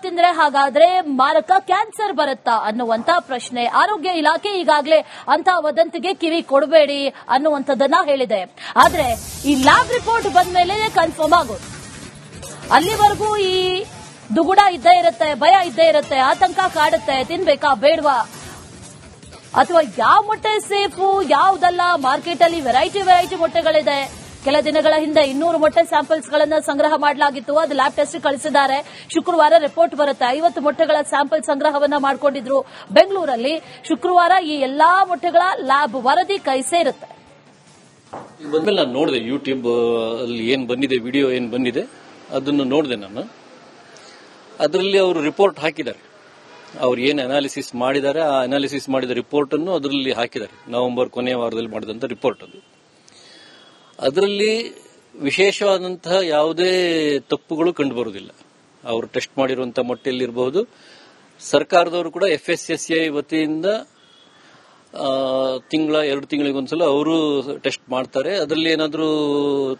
ತಿಂದ್ರೆ ಹಾಗಾದ್ರೆ ಮಾರಕ ಕ್ಯಾನ್ಸರ್ ಬರುತ್ತಾ ಅನ್ನುವಂತ ಪ್ರಶ್ನೆ. ಆರೋಗ್ಯ ಇಲಾಖೆ ಈಗಾಗಲೇ ಅಂತ ವದಂತಿಗೆ ಕಿವಿ ಕೊಡಬೇಡಿ ಅನ್ನುವಂಥದ್ದನ್ನ ಹೇಳಿದೆ. ಆದ್ರೆ ಈ ಲ್ಯಾಬ್ ರಿಪೋರ್ಟ್ ಬಂದ್ಮೇಲೆ ಕನ್ಫರ್ಮ್ ಆಗೋದು. ಅಲ್ಲಿವರೆಗೂ ಈ ದುಗುಡ ಇದ್ದೇ ಇರುತ್ತೆ, ಭಯ ಇದ್ದೇ ಇರುತ್ತೆ, ಆತಂಕ ಕಾಡುತ್ತೆ. ತಿನ್ಬೇಕಾ ಬೇಡವಾ, ಅಥವಾ ಯಾವ ಮೊಟ್ಟೆ ಸೇಫು ಯಾವುದಲ್ಲ. ಮಾರ್ಕೆಟ್ ಅಲ್ಲಿ ವೆರೈಟಿ ಮೊಟ್ಟೆಗಳಿದೆ. ಕೆಲ ದಿನಗಳ ಹಿಂದೆ 200 ಮೊಟ್ಟೆ ಸ್ಯಾಂಪಲ್ಸ್ ಗಳನ್ನ ಸಂಗ್ರಹ ಮಾಡಲಾಗಿತ್ತು. ಅದು ಲ್ಯಾಬ್ ಟೆಸ್ಟ್ ಕಳಿಸಿದ್ದಾರೆ. ಶುಕ್ರವಾರ ರಿಪೋರ್ಟ್ ಬರುತ್ತೆ. 50 ಮೊಟ್ಟೆಗಳ ಸ್ಯಾಂಪಲ್ ಸಂಗ್ರಹವನ್ನ ಮಾಡಿಕೊಂಡಿದ್ರು ಬೆಂಗಳೂರಲ್ಲಿ. ಶುಕ್ರವಾರ ಈ ಎಲ್ಲಾ ಮೊಟ್ಟೆಗಳ ಲ್ಯಾಬ್ ವರದಿ ಕೈ ಸೇರುತ್ತೆ. ಬಂದ್ಮೇಲೆ ನಾನು ನೋಡಿದೆ ಯೂಟ್ಯೂಬ್ ಅಲ್ಲಿ ಏನ್ ಬಂದಿದೆ, ವಿಡಿಯೋ ಏನ್ ಬಂದಿದೆ ಅದನ್ನು ನೋಡಿದೆ ನಾನು. ಅದರಲ್ಲಿ ಅವರು ರಿಪೋರ್ಟ್ ಹಾಕಿದ್ದಾರೆ. ಅವ್ರು ಏನ್ ಅನಾಲಿಸಿಸ್ ಮಾಡಿದ್ದಾರೆ ಆ ಅನಾಲಿಸಿಸ್ ಮಾಡಿದ ರಿಪೋರ್ಟ್ ಅನ್ನು ಅದರಲ್ಲಿ ಹಾಕಿದ್ದಾರೆ. ನವೆಂಬರ್ ಕೊನೆಯ ವಾರದಲ್ಲಿ ಮಾಡಿದಂತ ರಿಪೋರ್ಟ್ ಅದು. ಅದರಲ್ಲಿ ವಿಶೇಷವಾದಂತಹ ಯಾವುದೇ ತಪ್ಪುಗಳು ಕಂಡುಬರುವುದಿಲ್ಲ. ಅವರು ಟೆಸ್ಟ್ ಮಾಡಿರುವಂತಹ ಮೊಟ್ಟೆಯಲ್ಲಿರಬಹುದು. ಸರ್ಕಾರದವರು ಕೂಡ FSSAI ವತಿಯಿಂದ ಎರಡು ತಿಂಗಳಿಗೊಂದ್ಸಲ ಅವರು ಟೆಸ್ಟ್ ಮಾಡ್ತಾರೆ. ಅದರಲ್ಲಿ ಏನಾದರೂ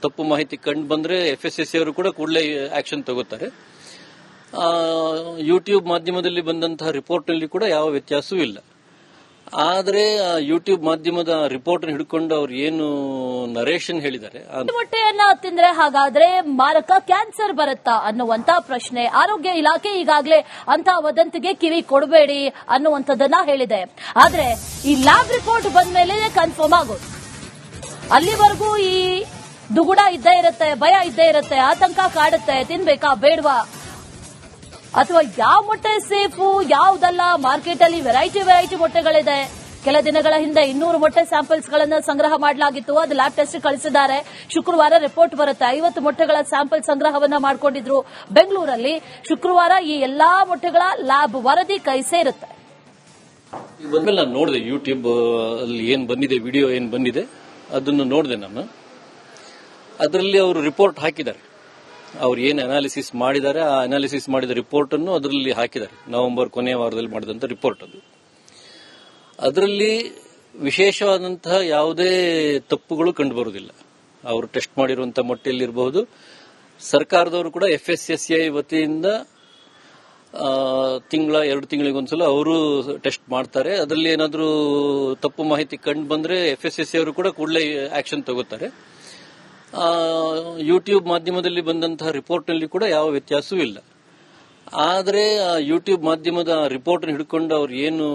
ತಪ್ಪು ಮಾಹಿತಿ ಕಂಡು ಬಂದ್ರೆ FSSAI ಅವರು ಕೂಡ ಕೂಡಲೇ ಆಕ್ಷನ್ ತಗೋತಾರೆ. ಯೂಟ್ಯೂಬ್ ಮಾಧ್ಯಮದಲ್ಲಿ ಬಂದಂತಹ ರಿಪೋರ್ಟ್ ನಲ್ಲಿ ಕೂಡ ಯಾವ ವ್ಯತ್ಯಾಸವೂ ಇಲ್ಲ. ಆದರೆ ಯೂಟ್ಯೂಬ್ ಮಾಧ್ಯಮದ ರಿಪೋರ್ಟ್ ಹಿಡ್ಕೊಂಡು ಅವ್ರು ಏನು ನರೇಷನ್ ಹೇಳಿದ್ದಾರೆ, ಮೊಟ್ಟೆಯನ್ನ ತಿಂದ್ರೆ ಹಾಗಾದ್ರೆ ಮಾರಕ ಕ್ಯಾನ್ಸರ್ ಬರುತ್ತಾ ಅನ್ನುವಂತ ಪ್ರಶ್ನೆ. ಆರೋಗ್ಯ ಇಲಾಖೆ ಈಗಾಗಲೇ ಅಂತ ವದಂತಿಗೆ ಕಿವಿ ಕೊಡಬೇಡಿ ಅನ್ನುವಂಥದ್ದನ್ನ ಹೇಳಿದೆ. ಆದ್ರೆ ಈ ಲ್ಯಾಬ್ ರಿಪೋರ್ಟ್ ಬಂದ್ಮೇಲೆ ಕನ್ಫರ್ಮ್ ಆಗೋದು. ಅಲ್ಲಿವರೆಗೂ ಈ ದುಗುಡ ಇದ್ದೇ ಇರುತ್ತೆ, ಭಯ ಇದ್ದೇ ಇರುತ್ತೆ, ಆತಂಕ ಕಾಡುತ್ತೆ. ತಿನ್ಬೇಕಾ ಬೇಡವಾ, ಅಥವಾ ಯಾವ ಮೊಟ್ಟೆ ಸೇಫು ಯಾವುದಲ್ಲ. ಮಾರ್ಕೆಟ್ ಅಲ್ಲಿ ವೆರೈಟಿ ಮೊಟ್ಟೆಗಳಿದೆ. ಕೆಲ ದಿನಗಳ ಹಿಂದೆ 200 ಮೊಟ್ಟೆ ಸ್ಯಾಂಪಲ್ಸ್ ಗಳನ್ನ ಸಂಗ್ರಹ ಮಾಡಲಾಗಿತ್ತು. ಅದು ಲ್ಯಾಬ್ ಟೆಸ್ಟ್ ಕಳಿಸಿದ್ದಾರೆ. ಶುಕ್ರವಾರ ರಿಪೋರ್ಟ್ ಬರುತ್ತೆ. 50 ಮೊಟ್ಟೆಗಳ ಸ್ಯಾಂಪಲ್ ಸಂಗ್ರಹವನ್ನ ಮಾಡಿಕೊಂಡಿದ್ರು ಬೆಂಗಳೂರಲ್ಲಿ. ಶುಕ್ರವಾರ ಈ ಎಲ್ಲಾ ಮೊಟ್ಟೆಗಳ ಲ್ಯಾಬ್ ವರದಿ ಕೈ ಸೇರುತ್ತೆ. ಬಂದ್ಮೇಲೆ ನಾನು ನೋಡಿದೆ ಯೂಟ್ಯೂಬ್ ಅಲ್ಲಿ ಏನ್ ಬಂದಿದೆ, ವಿಡಿಯೋ ಏನ್ ಬಂದಿದೆ ಅದನ್ನು ನೋಡಿದೆ ನಾನು. ಅದರಲ್ಲಿ ಅವರು ರಿಪೋರ್ಟ್ ಹಾಕಿದ್ದಾರೆ. ಅವ್ರು ಏನ್ ಅನಾಲಿಸಿಸ್ ಮಾಡಿದ್ದಾರೆ ಆ ಅನಾಲಿಸಿಸ್ ಮಾಡಿದ ರಿಪೋರ್ಟ್ ಅನ್ನು ಅದರಲ್ಲಿ ಹಾಕಿದ್ದಾರೆ. ನವೆಂಬರ್ ಕೊನೆಯ ವಾರದಲ್ಲಿ ಮಾಡಿದಂತ ರಿಪೋರ್ಟ್ ಅದು. ಅದರಲ್ಲಿ ವಿಶೇಷವಾದಂತಹ ಯಾವುದೇ ತಪ್ಪುಗಳು ಕಂಡುಬರುವುದಿಲ್ಲ. ಅವರು ಟೆಸ್ಟ್ ಮಾಡಿರುವಂತಹ ಮೊಟ್ಟೆಯಲ್ಲಿರಬಹುದು. ಸರ್ಕಾರದವರು ಕೂಡ FSSAI ವತಿಯಿಂದ ಎರಡು ತಿಂಗಳಿಗೊಂದ್ಸಲ ಅವರು ಟೆಸ್ಟ್ ಮಾಡ್ತಾರೆ. ಅದರಲ್ಲಿ ಏನಾದರೂ ತಪ್ಪು ಮಾಹಿತಿ ಕಂಡು ಬಂದ್ರೆ FSSAI ಅವರು ಕೂಡ ಕೂಡಲೇ ಆಕ್ಷನ್ ತಗೋತಾರೆ. ಯೂಟ್ಯೂಬ್ ಮಾಧ್ಯಮದಲ್ಲಿ ಬಂದಂತಹ ರಿಪೋರ್ಟ್ ನಲ್ಲಿ ಕೂಡ ಯಾವ ವ್ಯತ್ಯಾಸವೂ ಇಲ್ಲ. ಆದರೆ ಯೂಟ್ಯೂಬ್ ಮಾಧ್ಯಮದ ರಿಪೋರ್ಟ್ ಹಿಡ್ಕೊಂಡು ಅವ್ರು ಏನು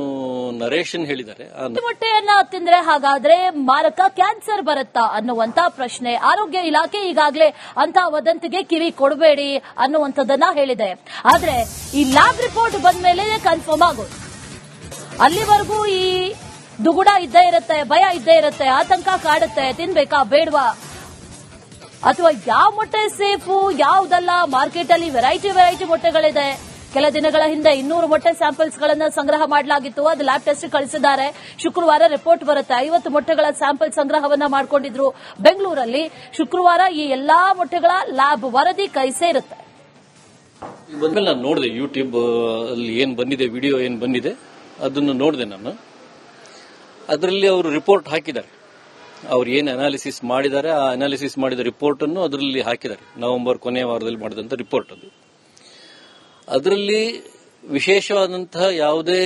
ನರೇಷನ್ ಹೇಳಿದ್ದಾರೆ, ಮೊಟ್ಟೆಯನ್ನ ತಿಂದ್ರೆ ಹಾಗಾದ್ರೆ ಮಾರಕ ಕ್ಯಾನ್ಸರ್ ಬರುತ್ತಾ ಅನ್ನುವಂತ ಪ್ರಶ್ನೆ. ಆರೋಗ್ಯ ಇಲಾಖೆ ಈಗಾಗಲೇ ಅಂತ ವದಂತಿಗೆ ಕಿವಿ ಕೊಡಬೇಡಿ ಅನ್ನುವಂಥದ್ದನ್ನ ಹೇಳಿದೆ. ಆದ್ರೆ ಈ ಲ್ಯಾಬ್ ರಿಪೋರ್ಟ್ ಬಂದ್ಮೇಲೆ ಕನ್ಫರ್ಮ್ ಆಗೋದು. ಅಲ್ಲಿವರೆಗೂ ಈ ದುಗುಡ ಇದ್ದೇ ಇರುತ್ತೆ, ಭಯ ಇದ್ದೇ ಇರುತ್ತೆ, ಆತಂಕ ಕಾಡುತ್ತೆ. ತಿನ್ಬೇಕಾ ಬೇಡವಾ, ಅಥವಾ ಯಾವ ಮೊಟ್ಟೆ ಸೇಫು ಯಾವುದಲ್ಲ. ಮಾರ್ಕೆಟ್ ಅಲ್ಲಿ ವೆರೈಟಿ ಮೊಟ್ಟೆಗಳಿದೆ. ಕೆಲ ದಿನಗಳ ಹಿಂದೆ 200 ಮೊಟ್ಟೆ ಸ್ಯಾಂಪಲ್ಸ್ ಗಳನ್ನ ಸಂಗ್ರಹ ಮಾಡಲಾಗಿತ್ತು. ಅದು ಲ್ಯಾಬ್ ಟೆಸ್ಟ್ ಕಳಿಸಿದ್ದಾರೆ. ಶುಕ್ರವಾರ ರಿಪೋರ್ಟ್ ಬರುತ್ತೆ. 50 ಮೊಟ್ಟೆಗಳ ಸ್ಯಾಂಪಲ್ ಸಂಗ್ರಹವನ್ನ ಮಾಡಿಕೊಂಡಿದ್ರು ಬೆಂಗಳೂರಲ್ಲಿ. ಶುಕ್ರವಾರ ಈ ಎಲ್ಲಾ ಮೊಟ್ಟೆಗಳ ಲ್ಯಾಬ್ ವರದಿ ಕೈ ಸೇರುತ್ತೆ. ಬಂದ್ಮೇಲೆ ನಾನು ನೋಡಿದೆ ಯೂಟ್ಯೂಬ್ ಅಲ್ಲಿ ಏನ್ ಬಂದಿದೆ, ವಿಡಿಯೋ ಏನ್ ಬಂದಿದೆ ಅದನ್ನು ನೋಡಿದೆ ನಾನು. ಅದರಲ್ಲಿ ಅವರು ರಿಪೋರ್ಟ್ ಹಾಕಿದ್ದಾರೆ. ಅವ್ರು ಏನ್ ಅನಾಲಿಸಿಸ್ ಮಾಡಿದ್ದಾರೆ ಆ ಅನಾಲಿಸಿಸ್ ಮಾಡಿದ ರಿಪೋರ್ಟ್ ಅನ್ನು ಅದರಲ್ಲಿ ಹಾಕಿದ್ದಾರೆ. ನವೆಂಬರ್ ಕೊನೆಯ ವಾರದಲ್ಲಿ ಮಾಡಿದಂತ ರಿಪೋರ್ಟ್ ಅದು. ಅದರಲ್ಲಿ ವಿಶೇಷವಾದಂತಹ ಯಾವುದೇ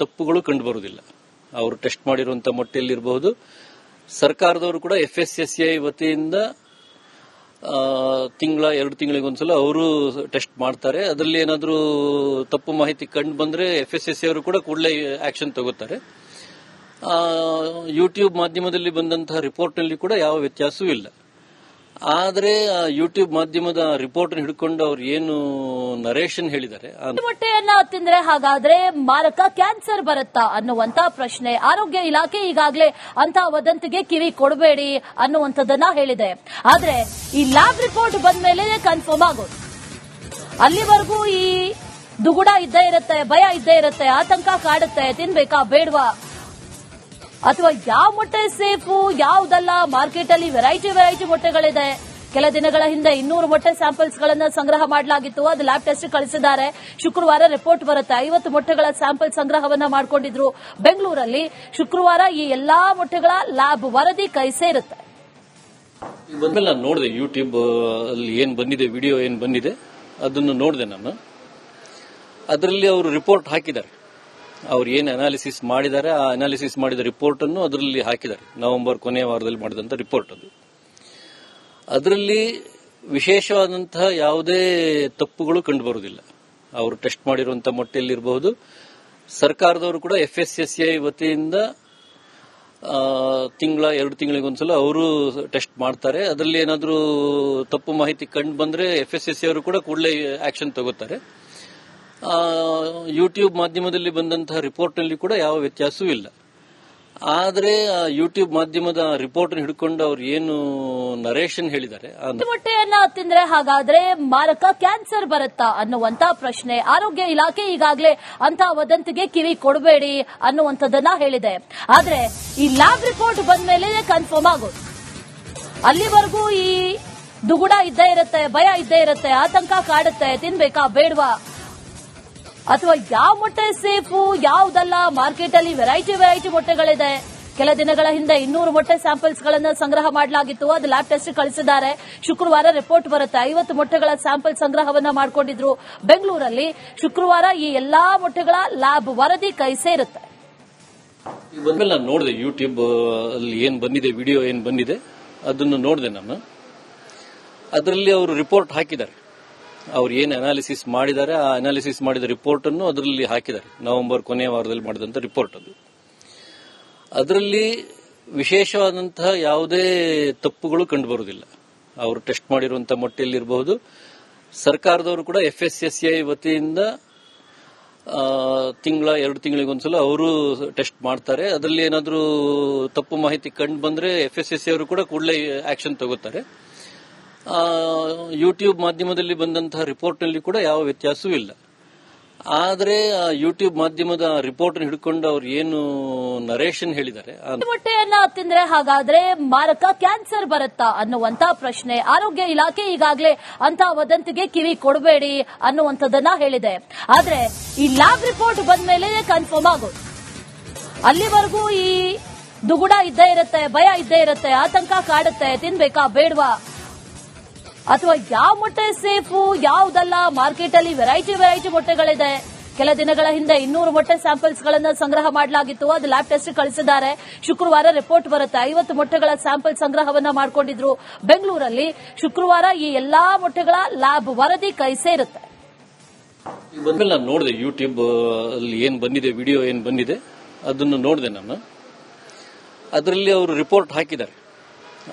ತಪ್ಪುಗಳು ಕಂಡುಬರುವುದಿಲ್ಲ. ಅವರು ಟೆಸ್ಟ್ ಮಾಡಿರುವಂತಹ ಮೊಟ್ಟೆಯಲ್ಲಿರಬಹುದು. ಸರ್ಕಾರದವರು ಕೂಡ FSSAI ವತಿಯಿಂದ ಎರಡು ತಿಂಗಳಿಗೊಂದ್ಸಲ ಅವರು ಟೆಸ್ಟ್ ಮಾಡ್ತಾರೆ. ಅದರಲ್ಲಿ ಏನಾದರೂ ತಪ್ಪು ಮಾಹಿತಿ ಕಂಡು ಬಂದ್ರೆ FSSAI ಅವರು ಕೂಡ ಕೂಡಲೇ ಆಕ್ಷನ್ ತಗೋತಾರೆ. ಯೂಟ್ಯೂಬ್ ಮಾಧ್ಯಮದಲ್ಲಿ ಬಂದಂತಹ ರಿಪೋರ್ಟ್ ನಲ್ಲಿ ಕೂಡ ಯಾವ ವ್ಯತ್ಯಾಸವೂ ಇಲ್ಲ. ಆದರೆ ಯೂಟ್ಯೂಬ್ ಮಾಧ್ಯಮದ ರಿಪೋರ್ಟ್ ಹಿಡ್ಕೊಂಡು ಅವ್ರು ಏನು ನರೇಷನ್ ಹೇಳಿದ್ದಾರೆ, ಮೊಟ್ಟೆಯನ್ನ ತಿಂದ್ರೆ ಹಾಗಾದ್ರೆ ಮಾರಕ ಕ್ಯಾನ್ಸರ್ ಬರುತ್ತಾ ಅನ್ನುವಂತ ಪ್ರಶ್ನೆ. ಆರೋಗ್ಯ ಇಲಾಖೆ ಈಗಾಗಲೇ ಅಂತ ವದಂತಿಗೆ ಕಿವಿ ಕೊಡಬೇಡಿ ಅನ್ನುವಂಥದ್ದನ್ನ ಹೇಳಿದೆ. ಆದ್ರೆ ಈ ಲ್ಯಾಬ್ ರಿಪೋರ್ಟ್ ಬಂದ್ಮೇಲೆ ಕನ್ಫರ್ಮ್ ಆಗೋದು. ಅಲ್ಲಿವರೆಗೂ ಈ ದುಗುಡ ಇದ್ದೇ ಇರುತ್ತೆ, ಭಯ ಇದ್ದೇ ಇರುತ್ತೆ, ಆತಂಕ ಕಾಡುತ್ತೆ. ತಿನ್ಬೇಕಾ ಬೇಡವಾ, ಅಥವಾ ಯಾವ ಮೊಟ್ಟೆ ಸೇಫು ಯಾವುದಲ್ಲ. ಮಾರ್ಕೆಟ್ ಅಲ್ಲಿ ವೆರೈಟಿ ಮೊಟ್ಟೆಗಳಿದೆ. ಕೆಲ ದಿನಗಳ ಹಿಂದೆ 200 ಮೊಟ್ಟೆ ಸ್ಯಾಂಪಲ್ಸ್ ಗಳನ್ನ ಸಂಗ್ರಹ ಮಾಡಲಾಗಿತ್ತು. ಅದು ಲ್ಯಾಬ್ ಟೆಸ್ಟ್ ಕಳಿಸಿದ್ದಾರೆ. ಶುಕ್ರವಾರ ರಿಪೋರ್ಟ್ ಬರುತ್ತೆ. 50 ಮೊಟ್ಟೆಗಳ ಸ್ಯಾಂಪಲ್ ಸಂಗ್ರಹವನ್ನ ಮಾಡಿಕೊಂಡಿದ್ರು ಬೆಂಗಳೂರಲ್ಲಿ. ಶುಕ್ರವಾರ ಈ ಎಲ್ಲಾ ಮೊಟ್ಟೆಗಳ ಲ್ಯಾಬ್ ವರದಿ ಕೈ ಸೇರುತ್ತೆ. ಬಂದ್ಮೇಲೆ ನಾನು ನೋಡಿದೆ ಯೂಟ್ಯೂಬ್ ಅಲ್ಲಿ ಏನ್ ಬಂದಿದೆ, ವಿಡಿಯೋ ಏನ್ ಬಂದಿದೆ ಅದನ್ನು ನೋಡಿದೆ ನಾನು. ಅದರಲ್ಲಿ ಅವರು ರಿಪೋರ್ಟ್ ಹಾಕಿದ್ದಾರೆ. ಅವ್ರು ಏನು ಅನಾಲಿಸಿಸ್ ಮಾಡಿದ್ದಾರೆ ಆ ಅನಾಲಿಸಿಸ್ ಮಾಡಿದ ರಿಪೋರ್ಟ್ ಅನ್ನು ಅದರಲ್ಲಿ ಹಾಕಿದ್ದಾರೆ. ನವೆಂಬರ್ ಕೊನೆಯ ವಾರದಲ್ಲಿ ಮಾಡಿದಂತ ರಿಪೋರ್ಟ್ ಅದು. ಅದರಲ್ಲಿ ವಿಶೇಷವಾದಂತಹ ಯಾವುದೇ ತಪ್ಪುಗಳು ಕಂಡು ಬರುವುದಿಲ್ಲ. ಅವರು ಟೆಸ್ಟ್ ಮಾಡಿರುವಂತಹ ಮೊಟ್ಟೆಯಲ್ಲಿರಬಹುದು. ಸರ್ಕಾರದವರು ಕೂಡ FSSAI ವತಿಯಿಂದ ಎರಡು ತಿಂಗಳಿಗೊಂದ್ಸಲ ಅವರು ಟೆಸ್ಟ್ ಮಾಡ್ತಾರೆ. ಅದರಲ್ಲಿ ಏನಾದರೂ ತಪ್ಪು ಮಾಹಿತಿ ಕಂಡು ಬಂದ್ರೆ FSSAI ಅವರು ಕೂಡ ಕೂಡಲೇ ಆಕ್ಷನ್ ತಗೋತಾರೆ. ಯೂಟ್ಯೂಬ್ ಮಾಧ್ಯಮದಲ್ಲಿ ಬಂದಂತಹ ರಿಪೋರ್ಟ್ ನಲ್ಲಿ ಕೂಡ ಯಾವ ವ್ಯತ್ಯಾಸವೂ ಇಲ್ಲ. ಆದ್ರೆ ಯೂಟ್ಯೂಬ್ ಮಾಧ್ಯಮದ ರಿಪೋರ್ಟ್ ಹಿಡ್ಕೊಂಡು ಅವ್ರು ಏನು ನರೇಷನ್ ಹೇಳಿದ್ದಾರೆ, ಮೊಟ್ಟೆಯನ್ನ ತಿಂದ್ರೆ ಹಾಗಾದ್ರೆ ಮಾರಕ ಕ್ಯಾನ್ಸರ್ ಬರುತ್ತಾ ಅನ್ನುವಂತ ಪ್ರಶ್ನೆ ಆರೋಗ್ಯ ಇಲಾಖೆ ಈಗಾಗಲೇ ಅಂತ ವದಂತಿಗೆ ಕಿವಿ ಕೊಡಬೇಡಿ ಅನ್ನುವಂಥದ್ದನ್ನ ಹೇಳಿದೆ. ಆದ್ರೆ ಈ ಲ್ಯಾಬ್ ರಿಪೋರ್ಟ್ ಬಂದ್ಮೇಲೆ ಕನ್ಫರ್ಮ್ ಆಗೋದು. ಅಲ್ಲಿವರೆಗೂ ಈ ದುಗುಡ ಇದ್ದೇ ಇರುತ್ತೆ, ಭಯ ಇದ್ದೇ ಇರುತ್ತೆ, ಆತಂಕ ಕಾಡುತ್ತೆ. ತಿನ್ಬೇಕಾ ಬೇಡವಾ, ಅಥವಾ ಯಾವ ಮೊಟ್ಟೆ ಸೇಫು ಯಾವುದಲ್ಲ. ಮಾರ್ಕೆಟ್ ಅಲ್ಲಿ ವೆರೈಟಿ ಮೊಟ್ಟೆಗಳಿದೆ. ಕೆಲ ದಿನಗಳ ಹಿಂದೆ 200 ಮೊಟ್ಟೆ ಸ್ಯಾಂಪಲ್ಸ್ ಗಳನ್ನ ಸಂಗ್ರಹ ಮಾಡಲಾಗಿತ್ತು. ಅದು ಲ್ಯಾಬ್ ಟೆಸ್ಟ್ ಕಳಿಸಿದ್ದಾರೆ. ಶುಕ್ರವಾರ ರಿಪೋರ್ಟ್ ಬರುತ್ತೆ. 50 ಮೊಟ್ಟೆಗಳ ಸ್ಯಾಂಪಲ್ ಸಂಗ್ರಹವನ್ನ ಮಾಡಿಕೊಂಡಿದ್ರು ಬೆಂಗಳೂರಲ್ಲಿ. ಶುಕ್ರವಾರ ಈ ಎಲ್ಲಾ ಮೊಟ್ಟೆಗಳ ಲ್ಯಾಬ್ ವರದಿ ಕೈ ಸೇರುತ್ತೆ. ನಾನು ನೋಡಿದೆ ಯೂಟ್ಯೂಬ್ ಅಲ್ಲಿ ಏನ್ ಬಂದಿದೆ, ವಿಡಿಯೋ ಏನ್ ಬಂದಿದೆ ಅದನ್ನು ನೋಡಿದೆ ನಾನು. ಅದರಲ್ಲಿ ಅವರು ರಿಪೋರ್ಟ್ ಹಾಕಿದ್ದಾರೆ. ಅವ್ರು ಏನು ಅನಾಲಿಸಿಸ್ ಮಾಡಿದ್ದಾರೆ ಆ ಅನಾಲಿಸಿಸ್ ಮಾಡಿದ ರಿಪೋರ್ಟ್ ಅನ್ನು ಅದರಲ್ಲಿ ಹಾಕಿದ್ದಾರೆ. ನವೆಂಬರ್ ಕೊನೆಯ ವಾರದಲ್ಲಿ ಮಾಡಿದಂತ ರಿಪೋರ್ಟ್ ಅದು. ಅದರಲ್ಲಿ ವಿಶೇಷವಾದಂತಹ ಯಾವುದೇ ತಪ್ಪುಗಳು ಕಂಡು ಬರುವುದಿಲ್ಲ. ಅವರು ಟೆಸ್ಟ್ ಮಾಡಿರುವಂತಹ ಮೊಟ್ಟೆಯಲ್ಲಿರಬಹುದು. ಸರ್ಕಾರದವರು ಕೂಡ FSSAI ವತಿಯಿಂದ ಎರಡು ತಿಂಗಳಿಗೊಂದ್ಸಲ ಅವರು ಟೆಸ್ಟ್ ಮಾಡ್ತಾರೆ. ಅದರಲ್ಲಿ ಏನಾದರೂ ತಪ್ಪು ಮಾಹಿತಿ ಕಂಡು ಬಂದ್ರೆ FSSAI ಅವರು ಕೂಡ ಕೂಡಲೇ ಆಕ್ಷನ್ ತಗೋತಾರೆ. ಯೂಟ್ಯೂಬ್ ಮಾಧ್ಯಮದಲ್ಲಿ ಬಂದಂತಹ ರಿಪೋರ್ಟ್ ನಲ್ಲಿ ಕೂಡ ಯಾವ ವ್ಯತ್ಯಾಸವೂ ಇಲ್ಲ. ಆದ್ರೆ ಯೂಟ್ಯೂಬ್ ಮಾಧ್ಯಮದ ರಿಪೋರ್ಟ್ ಹಿಡ್ಕೊಂಡು ಅವ್ರು ಏನು ನರೇಷನ್ ಹೇಳಿದ್ದಾರೆ, ಮೊಟ್ಟೆಯನ್ನ ತಿಂದ್ರೆ ಹಾಗಾದ್ರೆ ಮಾರಕ ಕ್ಯಾನ್ಸರ್ ಬರುತ್ತಾ ಅನ್ನುವಂತ ಪ್ರಶ್ನೆ ಆರೋಗ್ಯ ಇಲಾಖೆ ಈಗಾಗಲೇ ಅಂತ ವದಂತಿಗೆ ಕಿವಿ ಕೊಡಬೇಡಿ ಅನ್ನುವಂಥದ್ದನ್ನ ಹೇಳಿದೆ. ಆದ್ರೆ ಈ ಲ್ಯಾಬ್ ರಿಪೋರ್ಟ್ ಬಂದ್ಮೇಲೆ ಕನ್ಫರ್ಮ್ ಆಗೋದು. ಅಲ್ಲಿವರೆಗೂ ಈ ದುಗುಡ ಇದ್ದೇ ಇರುತ್ತೆ, ಭಯ ಇದ್ದೇ ಇರುತ್ತೆ, ಆತಂಕ ಕಾಡುತ್ತೆ. ತಿನ್ಬೇಕಾ ಬೇಡವಾ, ಅಥವಾ ಯಾವ ಮೊಟ್ಟೆ ಸೇಫು ಯಾವುದಲ್ಲ. ಮಾರ್ಕೆಟ್ ಅಲ್ಲಿ ವೆರೈಟಿ ಮೊಟ್ಟೆಗಳಿದೆ. ಕೆಲ ದಿನಗಳ ಹಿಂದೆ 200 ಮೊಟ್ಟೆ ಸ್ಯಾಂಪಲ್ಸ್ ಗಳನ್ನ ಸಂಗ್ರಹ ಮಾಡಲಾಗಿತ್ತು. ಅದು ಲ್ಯಾಬ್ ಟೆಸ್ಟ್ ಕಳಿಸಿದ್ದಾರೆ. ಶುಕ್ರವಾರ ರಿಪೋರ್ಟ್ ಬರುತ್ತೆ. 50 ಮೊಟ್ಟೆಗಳ ಸ್ಯಾಂಪಲ್ ಸಂಗ್ರಹವನ್ನ ಮಾಡಿಕೊಂಡಿದ್ರು ಬೆಂಗಳೂರಲ್ಲಿ. ಶುಕ್ರವಾರ ಈ ಎಲ್ಲಾ ಮೊಟ್ಟೆಗಳ ಲ್ಯಾಬ್ ವರದಿ ಕೈ ಸೇರುತ್ತೆ. ನಾನು ನೋಡಿದೆ ಯೂಟ್ಯೂಬ್ ಅಲ್ಲಿ ಏನ್ ಬಂದಿದೆ, ವಿಡಿಯೋ ಏನ್ ಬಂದಿದೆ ಅದನ್ನು ನೋಡಿದೆ ನಾನು. ಅದರಲ್ಲಿ ಅವರು ರಿಪೋರ್ಟ್ ಹಾಕಿದ್ದಾರೆ.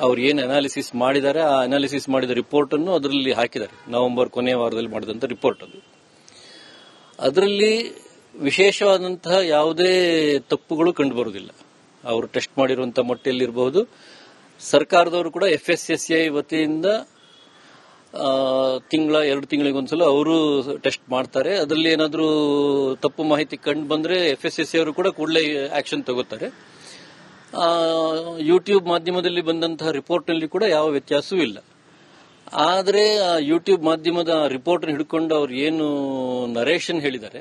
ಅವ್ರು ಏನು ಅನಾಲಿಸಿಸ್ ಮಾಡಿದ್ದಾರೆ ಆ ಅನಾಲಿಸಿಸ್ ಮಾಡಿದ ರಿಪೋರ್ಟ್ ಅನ್ನು ಅದರಲ್ಲಿ ಹಾಕಿದ್ದಾರೆ. ನವೆಂಬರ್ ಕೊನೆಯ ವಾರದಲ್ಲಿ ಮಾಡಿದಂತ ರಿಪೋರ್ಟ್ ಅದು. ಅದರಲ್ಲಿ ವಿಶೇಷವಾದಂತಹ ಯಾವುದೇ ತಪ್ಪುಗಳು ಕಂಡು ಬರುವುದಿಲ್ಲ. ಅವರು ಟೆಸ್ಟ್ ಮಾಡಿರುವಂತಹ ಮೊಟ್ಟೆಯಲ್ಲಿರಬಹುದು. ಸರ್ಕಾರದವರು ಕೂಡ FSSAI ವತಿಯಿಂದ ಎರಡು ತಿಂಗಳಿಗೊಂದ್ಸಲ ಅವರು ಟೆಸ್ಟ್ ಮಾಡ್ತಾರೆ. ಅದರಲ್ಲಿ ಏನಾದರೂ ತಪ್ಪು ಮಾಹಿತಿ ಕಂಡು ಬಂದ್ರೆ FSSAI ಅವರು ಕೂಡ ಕೂಡಲೇ ಆಕ್ಷನ್ ತಗೋತಾರೆ. ಯೂಟ್ಯೂಬ್ ಮಾಧ್ಯಮದಲ್ಲಿ ಬಂದಂತಹ ರಿಪೋರ್ಟ್ ನಲ್ಲಿ ಕೂಡ ಯಾವ ವ್ಯತ್ಯಾಸವೂ ಇಲ್ಲ. ಆದ್ರೆ ಯೂಟ್ಯೂಬ್ ಮಾಧ್ಯಮದ ರಿಪೋರ್ಟ್ ಹಿಡ್ಕೊಂಡು ಅವ್ರು ಏನು ನರೇಷನ್ ಹೇಳಿದ್ದಾರೆ